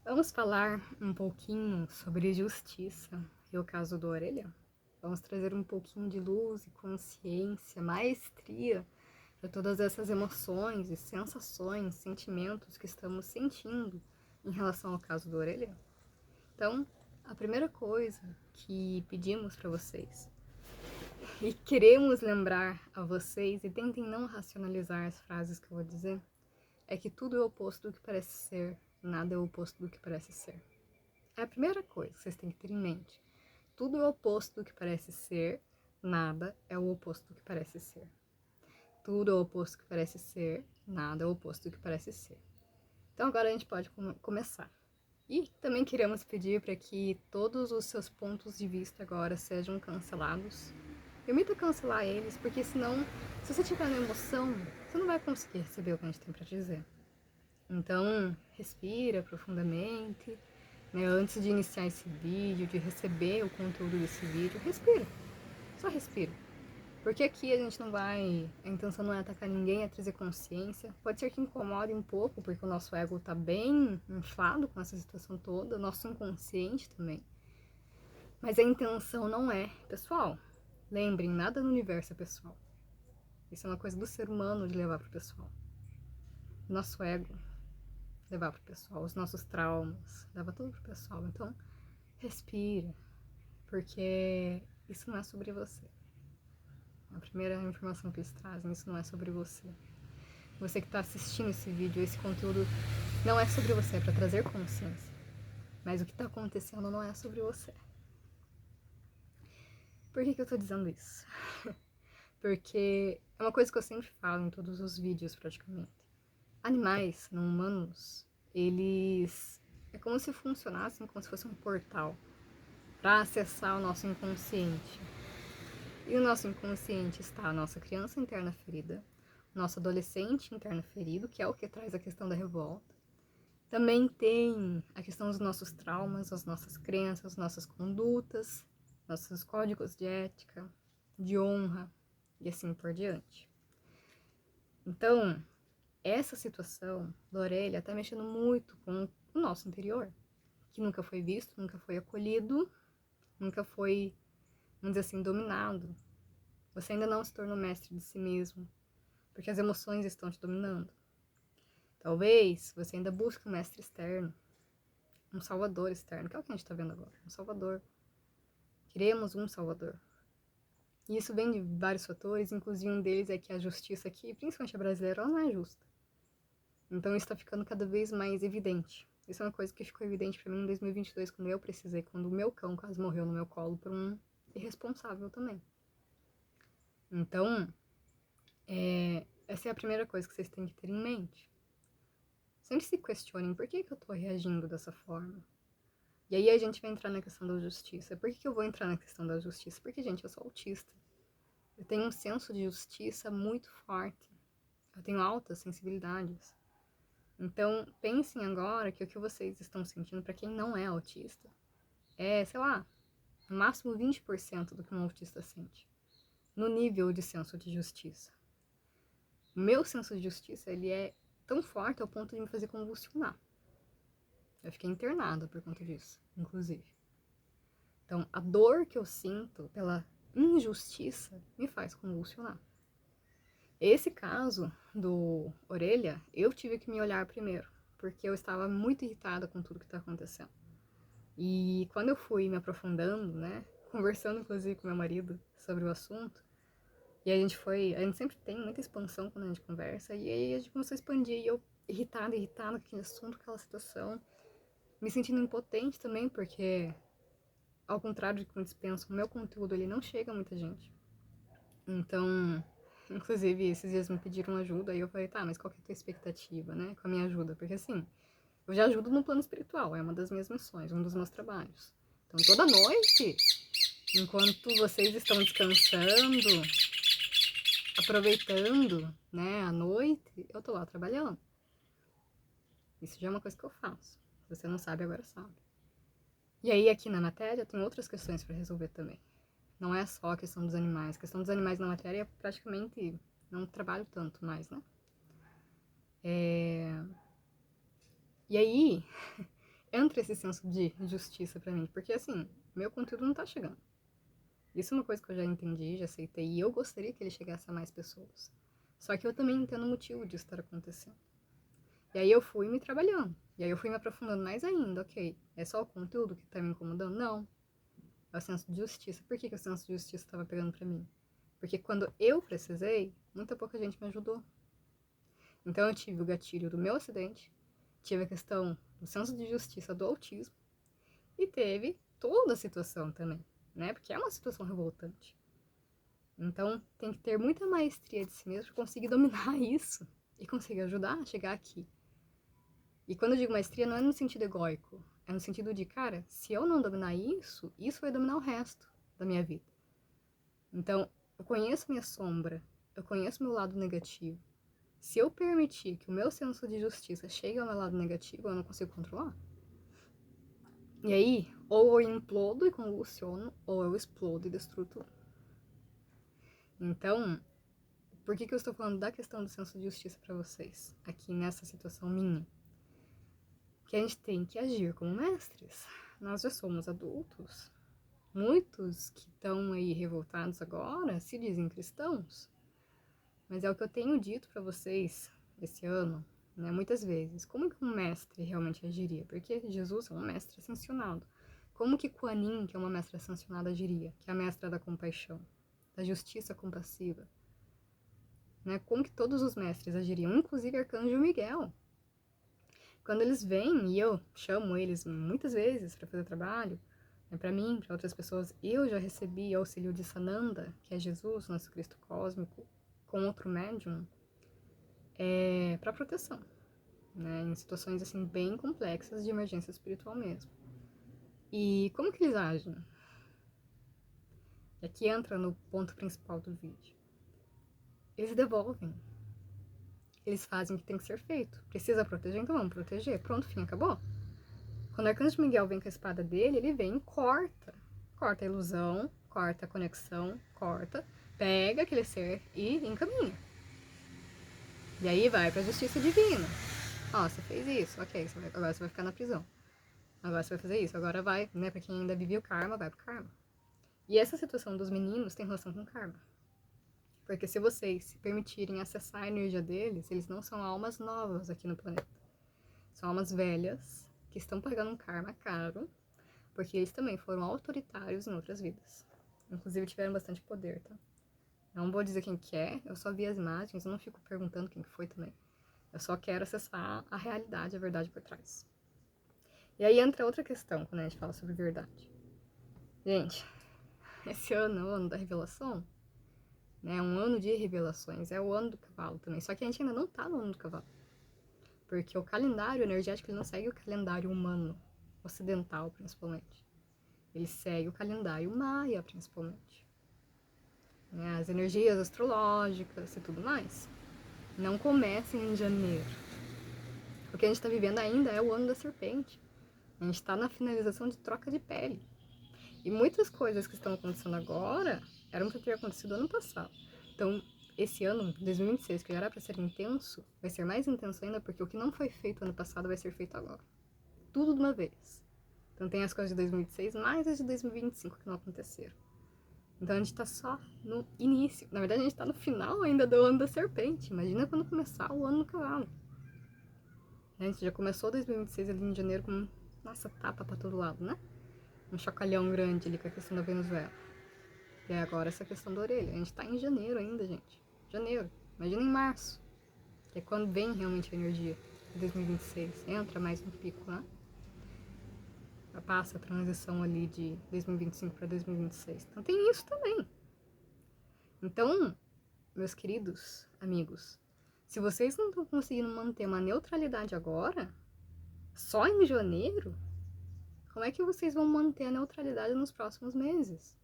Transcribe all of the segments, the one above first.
Vamos falar um pouquinho sobre justiça e o caso do Orelha? Vamos trazer um pouquinho de luz e consciência, maestria para todas essas emoções e sensações, sentimentos que estamos sentindo em relação ao caso do Orelha? Então, a primeira coisa que pedimos para vocês e queremos lembrar a vocês, e tentem não racionalizar as frases que eu vou dizer, é que tudo é o oposto do que parece ser, nada é o oposto do que parece ser. É a primeira coisa que vocês têm que ter em mente. Tudo é o oposto do que parece ser, nada é o oposto do que parece ser. Tudo é o oposto do que parece ser, nada é o oposto do que parece ser. Então agora a gente pode começar. E também queremos pedir para que todos os seus pontos de vista agora sejam cancelados. Permita cancelar eles, porque senão, se você estiver na emoção, você não vai conseguir receber o que a gente tem para dizer. Então, respira profundamente, né? Antes de iniciar esse vídeo, de receber o conteúdo desse vídeo, respira. Só respira. Porque aqui a gente não vai. A intenção não é atacar ninguém, é trazer consciência. Pode ser que incomode um pouco, porque o nosso ego tá bem inflado com essa situação toda, o nosso inconsciente também. Mas a intenção não é pessoal. Lembrem, nada no universo é pessoal. Isso é uma coisa do ser humano de levar pro pessoal. Nosso ego levar pro pessoal, os nossos traumas, leva tudo pro pessoal. Então, respira, porque isso não é sobre você. A primeira informação que eles trazem, isso não é sobre você. Você que está assistindo esse vídeo, esse conteúdo não é sobre você, é para trazer consciência. Mas o que está acontecendo não é sobre você. Por que eu tô dizendo isso? Porque é uma coisa que eu sempre falo em todos os vídeos, praticamente. Animais, não humanos, eles é como se funcionassem como se fosse um portal para acessar o nosso inconsciente. E o nosso inconsciente está a nossa criança interna ferida, o nosso adolescente interno ferido, que é o que traz a questão da revolta. Também tem a questão dos nossos traumas, as nossas crenças, nossas condutas, nossos códigos de ética, de honra e assim por diante. Então, essa situação da orelha está mexendo muito com o nosso interior, que nunca foi visto, nunca foi acolhido, nunca foi, vamos dizer assim, dominado. Você ainda não se tornou mestre de si mesmo, porque as emoções estão te dominando. Talvez você ainda busque um mestre externo, um salvador externo, que é o que a gente está vendo agora, um salvador. Queremos um salvador. E isso vem de vários fatores, inclusive um deles é que a justiça aqui, principalmente a brasileira, ela não é justa. Então isso está ficando cada vez mais evidente. Isso é uma coisa que ficou evidente para mim em 2022, quando eu precisei, quando o meu cão quase morreu no meu colo por um irresponsável também. Então, essa é a primeira coisa que vocês têm que ter em mente. Sempre se questionem por que eu tô reagindo dessa forma. E aí a gente vai entrar na questão da justiça. Por que eu vou entrar na questão da justiça? Porque, gente, eu sou autista. Eu tenho um senso de justiça muito forte. Eu tenho altas sensibilidades. Então, pensem agora que o que vocês estão sentindo, para quem não é autista, é, sei lá, no máximo 20% do que um autista sente. No nível de senso de justiça. O meu senso de justiça, ele é tão forte ao ponto de me fazer convulsionar. Eu fiquei internada por conta disso, inclusive. Então, a dor que eu sinto pela injustiça me faz convulsionar. Esse caso do Orelha, eu tive que me olhar primeiro, porque eu estava muito irritada com tudo que está acontecendo. E quando eu fui me aprofundando, né, conversando inclusive com meu marido sobre o assunto, e a gente sempre tem muita expansão quando a gente conversa, e aí a gente começou a expandir, e eu irritada com aquele assunto, aquela situação, me sentindo impotente também, porque, ao contrário de como eles pensam, o meu conteúdo ele não chega a muita gente. Então, inclusive, esses dias me pediram ajuda, e eu falei, tá, mas qual que é a tua expectativa, né, com a minha ajuda? Porque assim, eu já ajudo no plano espiritual, é uma das minhas missões, um dos meus trabalhos. Então, toda noite, enquanto vocês estão descansando, aproveitando, né, a noite, eu tô lá trabalhando. Isso já é uma coisa que eu faço. Se você não sabe, agora sabe. E aí, aqui na matéria, tem outras questões para resolver também. Não é só a questão dos animais. A questão dos animais na matéria, praticamente, não trabalho tanto mais, né? E aí, entra esse senso de justiça pra mim, porque assim, meu conteúdo não tá chegando. Isso é uma coisa que eu já entendi, já aceitei, e eu gostaria que ele chegasse a mais pessoas. Só que eu também entendo o motivo disso estar acontecendo. E aí eu fui me trabalhando, e aí eu fui me aprofundando mais ainda, ok, é só o conteúdo que tá me incomodando? Não. É o senso de justiça. Por que o senso de justiça estava pegando pra mim? Porque quando eu precisei, muita pouca gente me ajudou. Então eu tive o gatilho do meu acidente, tive a questão do senso de justiça do autismo e teve toda a situação também, né? Porque é uma situação revoltante. Então tem que ter muita maestria de si mesmo para conseguir dominar isso e conseguir ajudar a chegar aqui. E quando eu digo maestria, não é no sentido egóico, é no sentido de, cara, se eu não dominar isso, isso vai dominar o resto da minha vida. Então, eu conheço minha sombra, eu conheço meu lado negativo. Se eu permitir que o meu senso de justiça chegue ao meu lado negativo, eu não consigo controlar. E aí, ou eu implodo e convulsiono, ou eu explodo e destruo tudo. Então, por que eu estou falando da questão do senso de justiça para vocês, aqui nessa situação minha? Que a gente tem que agir como mestres. Nós já somos adultos. Muitos que estão aí revoltados agora se dizem cristãos. Mas é o que eu tenho dito para vocês esse ano, né, muitas vezes. Como que um mestre realmente agiria? Porque Jesus é um mestre ascensionado. Como que Kuan Yin, que é uma mestra ascensionada, agiria? Que é a mestra da compaixão, da justiça compassiva. Né? Como que todos os mestres agiriam, inclusive Arcanjo Miguel. Quando eles vêm, e eu chamo eles muitas vezes para fazer trabalho, né, para mim, para outras pessoas, eu já recebi auxílio de Sananda, que é Jesus, nosso Cristo cósmico, com outro médium, para proteção, né, em situações assim bem complexas de emergência espiritual mesmo. E como que eles agem? E aqui entra no ponto principal do vídeo. Eles devolvem. Eles fazem o que tem que ser feito. Precisa proteger? Então vamos proteger. Pronto, fim, acabou. Quando o Arcanjo Miguel vem com a espada dele, ele vem e corta. Corta a ilusão, corta a conexão, corta, pega aquele ser e encaminha. E aí vai pra justiça divina. Ó, você fez isso, ok, agora você vai ficar na prisão. Agora você vai fazer isso, agora vai, né, pra quem ainda vive o karma, vai pro karma. E essa situação dos meninos tem relação com karma. Porque se vocês se permitirem acessar a energia deles, eles não são almas novas aqui no planeta. São almas velhas, que estão pagando um karma caro, porque eles também foram autoritários em outras vidas. Inclusive tiveram bastante poder, tá? Não vou dizer quem que é, eu só vi as imagens, eu não fico perguntando quem que foi também. Eu só quero acessar a realidade, a verdade por trás. E aí entra outra questão quando a gente fala sobre verdade. Gente, esse ano é o ano da revelação, né? É um ano de revelações, é o ano do cavalo também. Só que a gente ainda não tá no ano do cavalo. Porque o calendário energético ele não segue o calendário humano, ocidental principalmente. Ele segue o calendário maia principalmente. Né? As energias astrológicas e tudo mais. Não comecem em janeiro. O que a gente está vivendo ainda é o ano da serpente. A gente está na finalização de troca de pele. E muitas coisas que estão acontecendo agora eram para ter acontecido ano passado. Então, esse ano, 2026, que já era para ser intenso, vai ser mais intenso ainda porque o que não foi feito ano passado vai ser feito agora. Tudo de uma vez. Então tem as coisas de 2026, mais as de 2025 que não aconteceram. Então a gente tá só no início. Na verdade, a gente tá no final ainda do ano da serpente. Imagina quando começar o ano do cavalo. A gente já começou 2026 ali em janeiro com, nossa, tapa pra todo lado, né? Um chocalhão grande ali com a questão da Venezuela. E agora essa questão da orelha. A gente tá em janeiro ainda, gente. Janeiro. Imagina em março. Que é quando vem realmente a energia de 2026. Entra mais no pico, né? Passa a transição ali de 2025 para 2026. Então tem isso também. Então, meus queridos amigos, se vocês não estão conseguindo manter uma neutralidade agora, só em janeiro, como é que vocês vão manter a neutralidade nos próximos meses?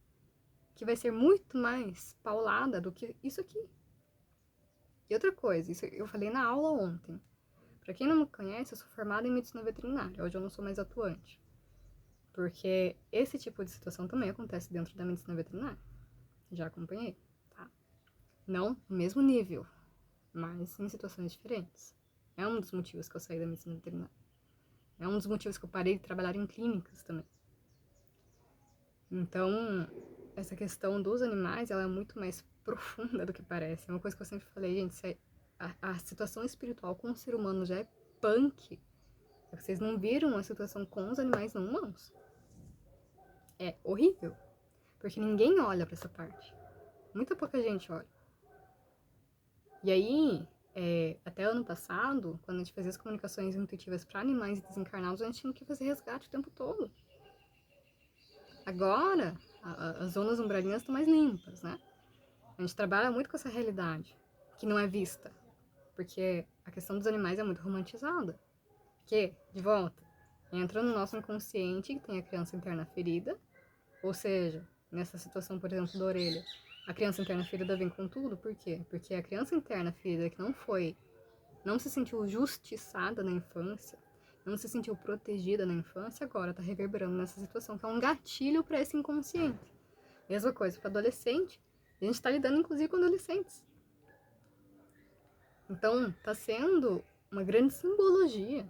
Que vai ser muito mais paulada do que isso aqui. E outra coisa, isso eu falei na aula ontem. Para quem não me conhece, eu sou formada em medicina veterinária. Hoje eu não sou mais atuante. Porque esse tipo de situação também acontece dentro da medicina veterinária. Já acompanhei, tá? Não no mesmo nível, mas em situações diferentes. É um dos motivos que eu saí da medicina veterinária. É um dos motivos que eu parei de trabalhar em clínicas também. Então, essa questão dos animais, ela é muito mais profunda do que parece. É uma coisa que eu sempre falei, gente, se a situação espiritual com o ser humano já é punk, é que vocês não viram a situação com os animais não humanos. É horrível, porque ninguém olha pra essa parte. Muita pouca gente olha. E aí, até ano passado, quando a gente fazia as comunicações intuitivas para animais desencarnados, a gente tinha que fazer resgate o tempo todo. Agora, as zonas umbralinas estão mais limpas, né? A gente trabalha muito com essa realidade, que não é vista. Porque a questão dos animais é muito romantizada. Que, de volta, entra no nosso inconsciente, que tem a criança interna ferida. Ou seja, nessa situação, por exemplo, da orelha, a criança interna ferida vem com tudo. Por quê? Porque a criança interna ferida que não se sentiu justiçada na infância, não se sentiu protegida na infância, agora está reverberando nessa situação, que é um gatilho para esse inconsciente. Mesma coisa para adolescente, a gente está lidando inclusive com adolescentes. Então, está sendo uma grande simbologia,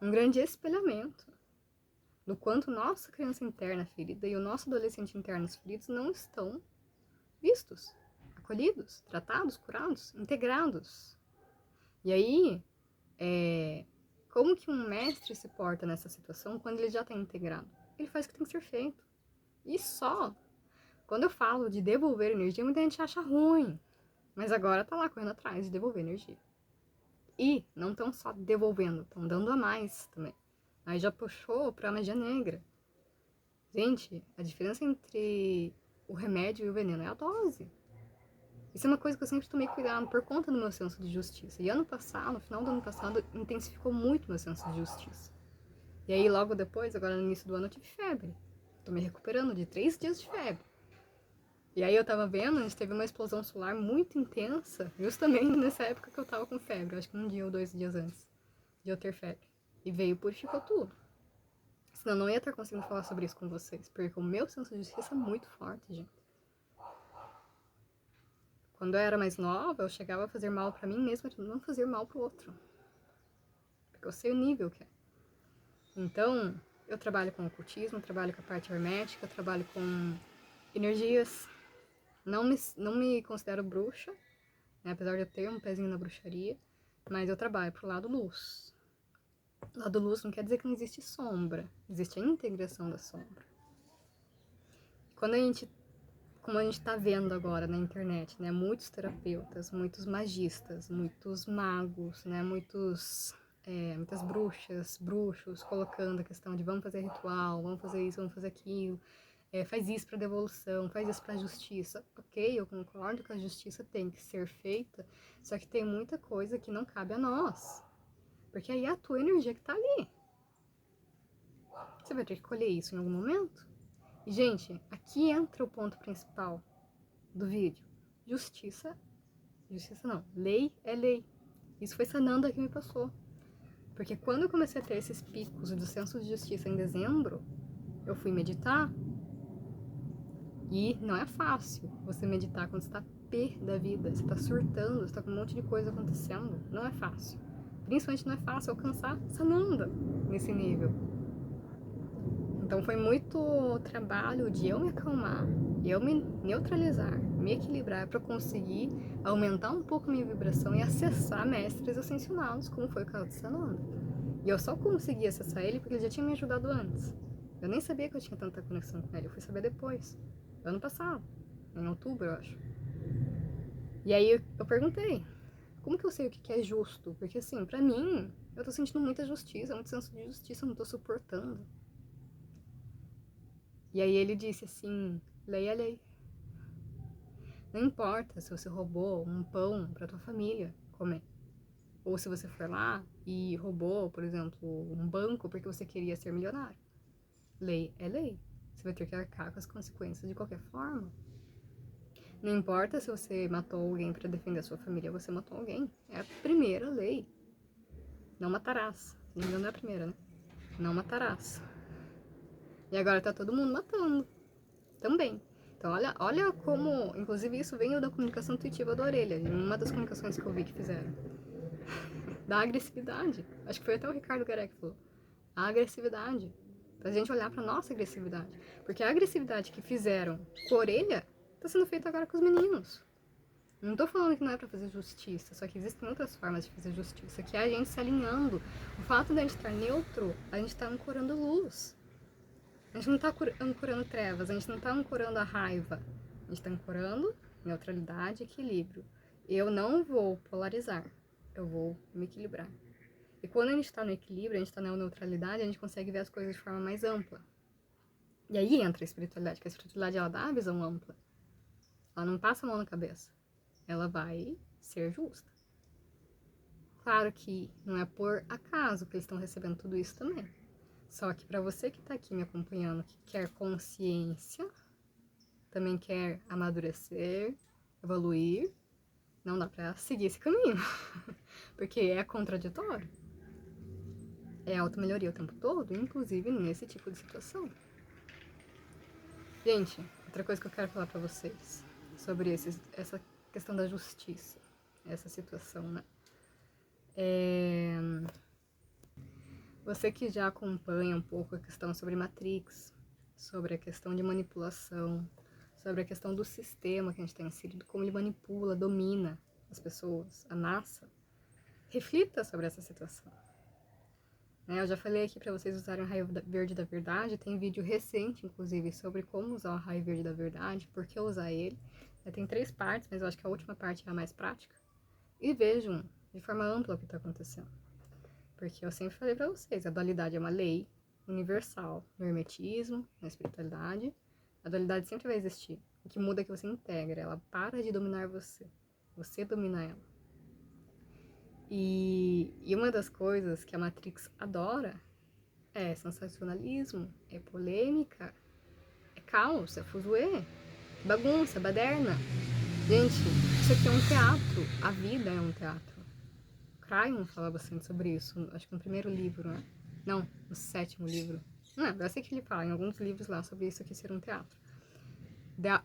um grande espelhamento do quanto nossa criança interna ferida e o nosso adolescente internos feridos não estão vistos, acolhidos, tratados, curados, integrados. E aí, como que um mestre se porta nessa situação quando ele já está integrado? Ele faz o que tem que ser feito. E só. Quando eu falo de devolver energia, muita gente acha ruim. Mas agora tá lá correndo atrás de devolver energia. E não estão só devolvendo, estão dando a mais também. Aí já puxou pra magia negra. Gente, a diferença entre o remédio e o veneno é a dose. Isso é uma coisa que eu sempre tomei cuidado por conta do meu senso de justiça. E ano passado, no final do ano passado, intensificou muito meu senso de justiça. E aí logo depois, agora no início do ano, eu tive febre. Tô me recuperando de 3 dias de febre. E aí eu tava vendo, a gente teve uma explosão solar muito intensa, justamente nessa época que eu tava com febre. Acho que 1 dia ou 2 dias antes de eu ter febre. E veio e purificou tudo. Senão eu não ia estar conseguindo falar sobre isso com vocês, porque o meu senso de justiça é muito forte, gente. Quando eu era mais nova, eu chegava a fazer mal pra mim mesma, de não fazer mal pro outro. Porque eu sei o nível que é. Então, eu trabalho com ocultismo, trabalho com a parte hermética, trabalho com energias. Não me considero bruxa, né, apesar de eu ter um pezinho na bruxaria, mas eu trabalho pro lado luz. Lado luz não quer dizer que não existe sombra, existe a integração da sombra. Como a gente tá vendo agora na internet, né, muitos terapeutas, muitos magistas, muitos magos, né, muitas bruxas, bruxos, colocando a questão de vamos fazer ritual, vamos fazer isso, vamos fazer aquilo, faz isso para devolução, faz isso para justiça. Ok, eu concordo que a justiça tem que ser feita, só que tem muita coisa que não cabe a nós, porque aí é a tua energia que tá ali. Você vai ter que colher isso em algum momento. E, gente, aqui entra o ponto principal do vídeo. Justiça não, lei é lei. Isso foi Sananda que me passou. Porque quando eu comecei a ter esses picos do senso de justiça em dezembro, eu fui meditar. E não é fácil você meditar quando você tá pé da vida, você tá surtando, você tá com um monte de coisa acontecendo. Não é fácil. Principalmente não é fácil alcançar Sananda nesse nível. Então foi muito trabalho de eu me acalmar, eu me neutralizar, me equilibrar para conseguir aumentar um pouco a minha vibração e acessar mestres ascensionados, como foi o caso de Sananda. E eu só consegui acessar ele porque ele já tinha me ajudado antes. Eu nem sabia que eu tinha tanta conexão com ele, eu fui saber depois, ano passado, em outubro, eu acho. E aí eu perguntei, como que eu sei o que é justo? Porque assim, pra mim, eu tô sentindo muita justiça, muito senso de justiça, eu não tô suportando. E aí ele disse assim, lei é lei. Não importa se você roubou um pão pra tua família comer. Ou se você foi lá e roubou, por exemplo, um banco porque você queria ser milionário. Lei é lei. Você vai ter que arcar com as consequências de qualquer forma. Não importa se você matou alguém pra defender a sua família, você matou alguém. É a primeira lei. Não matarás. Ainda não é a primeira, né? Não matarás. E agora tá todo mundo matando. Também. Então, olha como... Inclusive, isso veio da comunicação intuitiva da orelha. Em uma das comunicações que eu vi que fizeram. da agressividade. Acho que foi até o Ricardo Garé que falou. A agressividade. Pra gente olhar pra nossa agressividade. Porque a agressividade que fizeram com a orelha tá sendo feita agora com os meninos. Não tô falando que não é pra fazer justiça, só que existem outras formas de fazer justiça, que é a gente se alinhando. O fato de a gente estar neutro, a gente tá ancorando luz. A gente não tá ancorando trevas, a gente não tá ancorando a raiva. A gente tá ancorando neutralidade e equilíbrio. Eu não vou polarizar, eu vou me equilibrar. E quando a gente está no equilíbrio, a gente está na neutralidade, a gente consegue ver as coisas de forma mais ampla. E aí entra a espiritualidade, que a espiritualidade ela dá a visão ampla. Ela não passa a mão na cabeça. Ela vai ser justa. Claro que não é por acaso que eles estão recebendo tudo isso também. Só que para você que está aqui me acompanhando, que quer consciência, também quer amadurecer, evoluir, não dá para seguir esse caminho. Porque é contraditório. É auto-melhoria o tempo todo, inclusive nesse tipo de situação. Gente, outra coisa que eu quero falar pra vocês sobre essa questão da justiça, essa situação, né? Você que já acompanha um pouco a questão sobre Matrix, sobre a questão de manipulação, sobre a questão do sistema que a gente tem inserido, como ele manipula, domina as pessoas, a massa, reflita sobre essa situação. Eu já falei aqui para vocês usarem o raio verde da verdade, tem vídeo recente, inclusive, sobre como usar o raio verde da verdade, por que usar ele. Tem 3 partes, mas eu acho que a última parte é a mais prática. E vejam de forma ampla o que está acontecendo. Porque eu sempre falei para vocês, a dualidade é uma lei universal no hermetismo, na espiritualidade. A dualidade sempre vai existir. O que muda é que você integra, ela para de dominar você. Você domina ela. E uma das coisas que a Matrix adora é sensacionalismo, é polêmica, é caos, é fuzuê, bagunça, baderna. Gente, isso aqui é um teatro, a vida é um teatro. Cryon fala bastante sobre isso, acho que no primeiro livro, né? Não, no 7º livro. Não, eu sei que ele fala em alguns livros lá sobre isso aqui ser um teatro.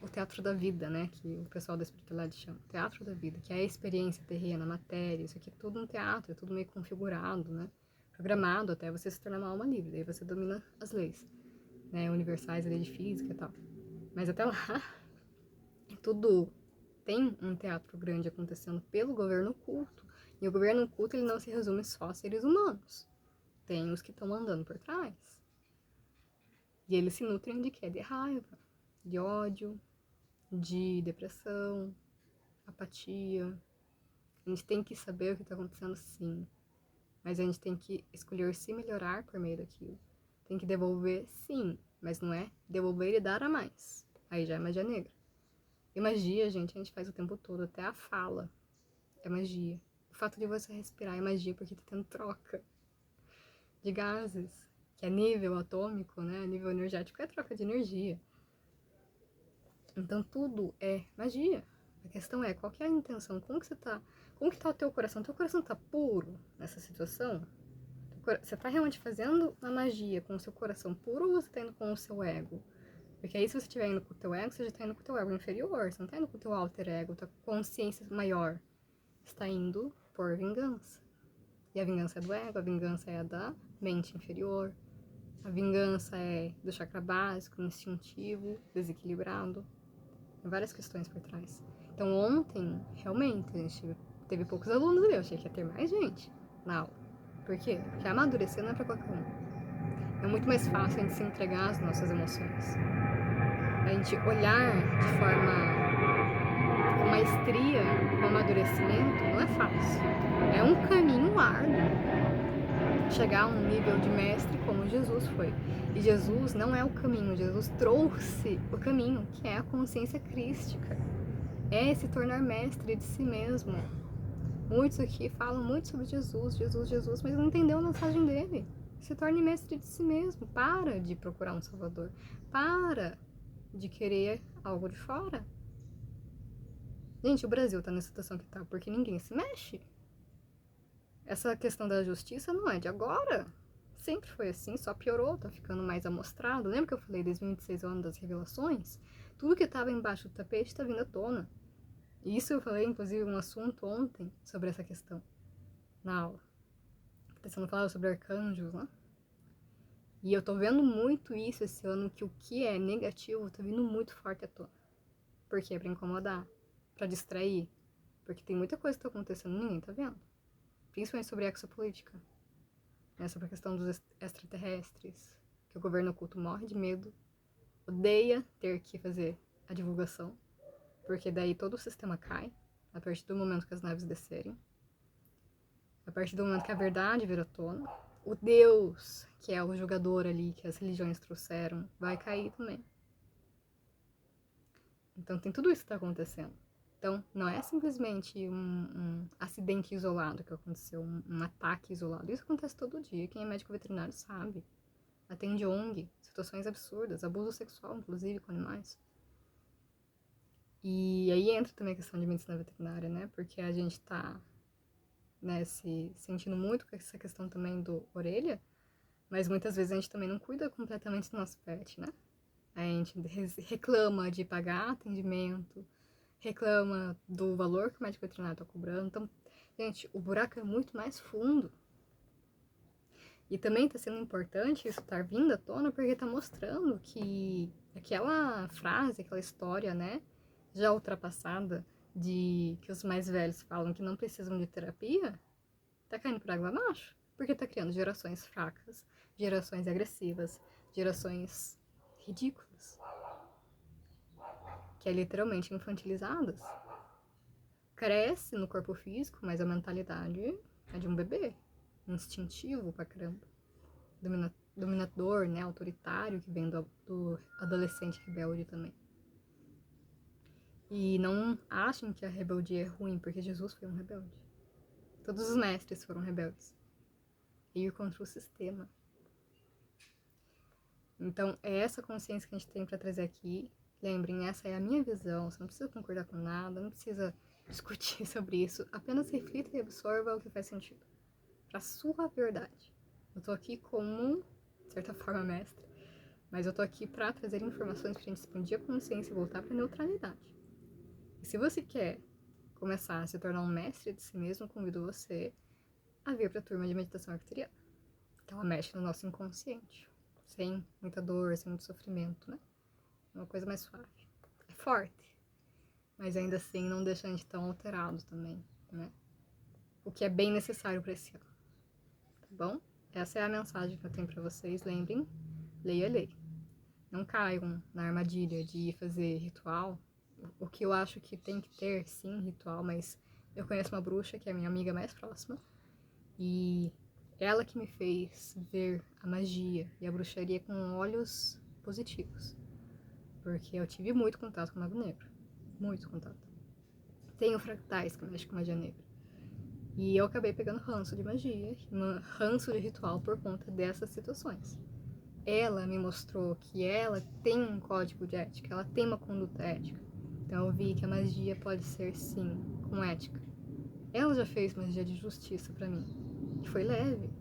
O teatro da vida, né, que o pessoal da espiritualidade chama, teatro da vida, que é a experiência terrena, a matéria, isso aqui é tudo um teatro, é tudo meio configurado, né, programado até você se tornar uma alma livre, daí você domina as leis, né, universais, a lei de física e tal. Mas até lá, tudo tem um teatro grande acontecendo pelo governo oculto, e o governo oculto ele não se resume só a seres humanos, tem os que estão andando por trás, e eles se nutrem de quê? De raiva, de ódio, de depressão, apatia. A gente tem que saber o que está acontecendo, sim. Mas a gente tem que escolher se melhorar por meio daquilo. Tem que devolver, sim. Mas não é devolver e dar a mais. Aí já é magia negra. E magia, gente, a gente faz o tempo todo. Até a fala é magia. O fato de você respirar é magia porque tá tendo troca de gases. Que é nível atômico, né? Nível energético é troca de energia. Então tudo é magia. A questão é, qual que é a intenção? Como que tá o teu coração? Teu coração tá puro nessa situação? Você tá realmente fazendo a magia com o seu coração puro ou você tá indo com o seu ego? Porque aí se você estiver indo com o teu ego, você já tá indo com o teu ego inferior, você não tá indo com o teu alter ego, tua consciência maior. Você tá indo por vingança. E a vingança é do ego, a vingança é da mente inferior, a vingança é do chakra básico, instintivo, desequilibrado. Tem várias questões por trás. Então ontem, realmente, a gente teve poucos alunos ali. Eu achei que ia ter mais gente na aula. Por quê? Porque amadurecer não é pra qualquer um. É muito mais fácil a gente se entregar às nossas emoções. A gente olhar de forma com maestria, com amadurecimento, não é fácil. É um caminho árduo. Chegar a um nível de mestre como Jesus foi. E Jesus não é o caminho, Jesus trouxe o caminho, que é a consciência crística. É se tornar mestre de si mesmo. Muitos aqui falam muito sobre Jesus, Jesus, Jesus, mas não entendeu a mensagem dele. Se torne mestre de si mesmo. Para de procurar um salvador. Para de querer algo de fora. Gente, o Brasil tá nessa situação que tá porque ninguém se mexe. Essa questão da justiça não é de agora. Sempre foi assim, só piorou, tá ficando mais amostrado. Lembra que eu falei 2026 é o ano das revelações? Tudo que estava embaixo do tapete está vindo à tona. E isso eu falei, inclusive, um assunto ontem sobre essa questão, na aula. tá sendo falado sobre arcanjos, né? E eu tô vendo muito isso esse ano, que o que é negativo tá vindo muito forte à tona. Por quê? Pra incomodar, pra distrair. Porque tem muita coisa que tá acontecendo e ninguém tá vendo. Principalmente sobre a exopolítica, né? Sobre a questão dos extraterrestres, que o governo oculto morre de medo, odeia ter que fazer a divulgação, porque daí todo o sistema cai, a partir do momento que as naves descerem, a partir do momento que a verdade vira à tona, o Deus, que é o julgador ali, que as religiões trouxeram, vai cair também. Então tem tudo isso que tá acontecendo. Então, não é simplesmente um acidente isolado que aconteceu, um ataque isolado. Isso acontece todo dia. Quem é médico veterinário sabe. Atende ONG, situações absurdas, abuso sexual, inclusive, com animais. E aí entra também a questão de medicina veterinária, né? Porque a gente tá, né, se sentindo muito com essa questão também do orelha, mas muitas vezes a gente também não cuida completamente do nosso pet, né? A gente reclama de pagar atendimento, reclama do valor que o médico veterinário está cobrando. Então, gente, o buraco é muito mais fundo. E também está sendo importante isso estar vindo à tona, porque está mostrando que aquela frase, aquela história, né, já ultrapassada, de que os mais velhos falam que não precisam de terapia, tá caindo por água abaixo. Porque tá criando gerações fracas, gerações agressivas, gerações ridículas, que é literalmente infantilizadas. Cresce no corpo físico, mas a mentalidade é de um bebê. Instintivo pra caramba. Dominador, né? Autoritário, que vem do adolescente rebelde também. E não achem que a rebeldia é ruim, porque Jesus foi um rebelde. Todos os mestres foram rebeldes. E ir contra o sistema. Então, é essa consciência que a gente tem pra trazer aqui. Lembrem, essa é a minha visão. Você não precisa concordar com nada, não precisa discutir sobre isso. Apenas reflita e absorva o que faz sentido. Pra sua verdade. Eu tô aqui como, de certa forma, mestre. Mas eu tô aqui pra trazer informações pra gente expandir a consciência e voltar pra neutralidade. E se você quer começar a se tornar um mestre de si mesmo, convido você a vir pra turma de meditação arcturiana. Que ela mexe no nosso inconsciente. Sem muita dor, sem muito sofrimento, né? É uma coisa mais suave. É forte. Mas ainda assim não deixa a gente tão alterado também, né? O que é bem necessário pra esse ano. Tá bom? Essa é a mensagem que eu tenho pra vocês. Lembrem, leia a lei. Não caiam na armadilha de fazer ritual. O que eu acho que tem que ter, sim, ritual, mas eu conheço uma bruxa que é a minha amiga mais próxima. E ela que me fez ver a magia e a bruxaria com olhos positivos. Porque eu tive muito contato com o Mago Negro. Muito contato. Tenho fractais que mexem com magia negra. E eu acabei pegando ranço de magia, ranço de ritual por conta dessas situações. Ela me mostrou que ela tem um código de ética, ela tem uma conduta ética. Então eu vi que a magia pode ser, sim, com ética. Ela já fez magia de justiça pra mim. E foi leve.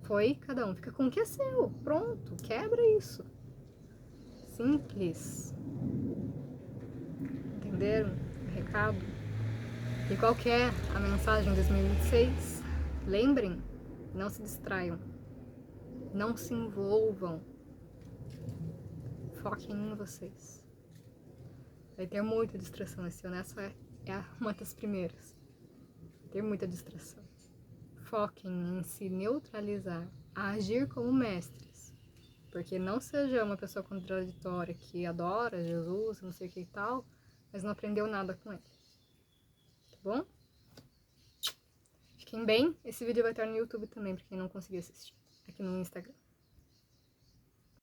Foi, cada um fica com o que é seu. Pronto, quebra isso. Simples. Entenderam o recado? E qual que é a mensagem de 2026? Lembrem, não se distraiam. Não se envolvam. Foquem em vocês. Vai ter muita distração esse ano. Essa é uma das primeiras. Vai ter muita distração. Foquem em se neutralizar, a agir como mestres. Porque não seja uma pessoa contraditória que adora Jesus, não sei o que e tal, mas não aprendeu nada com ele. Tá bom? Fiquem bem. Esse vídeo vai estar no YouTube também, pra quem não conseguir assistir. Aqui no Instagram.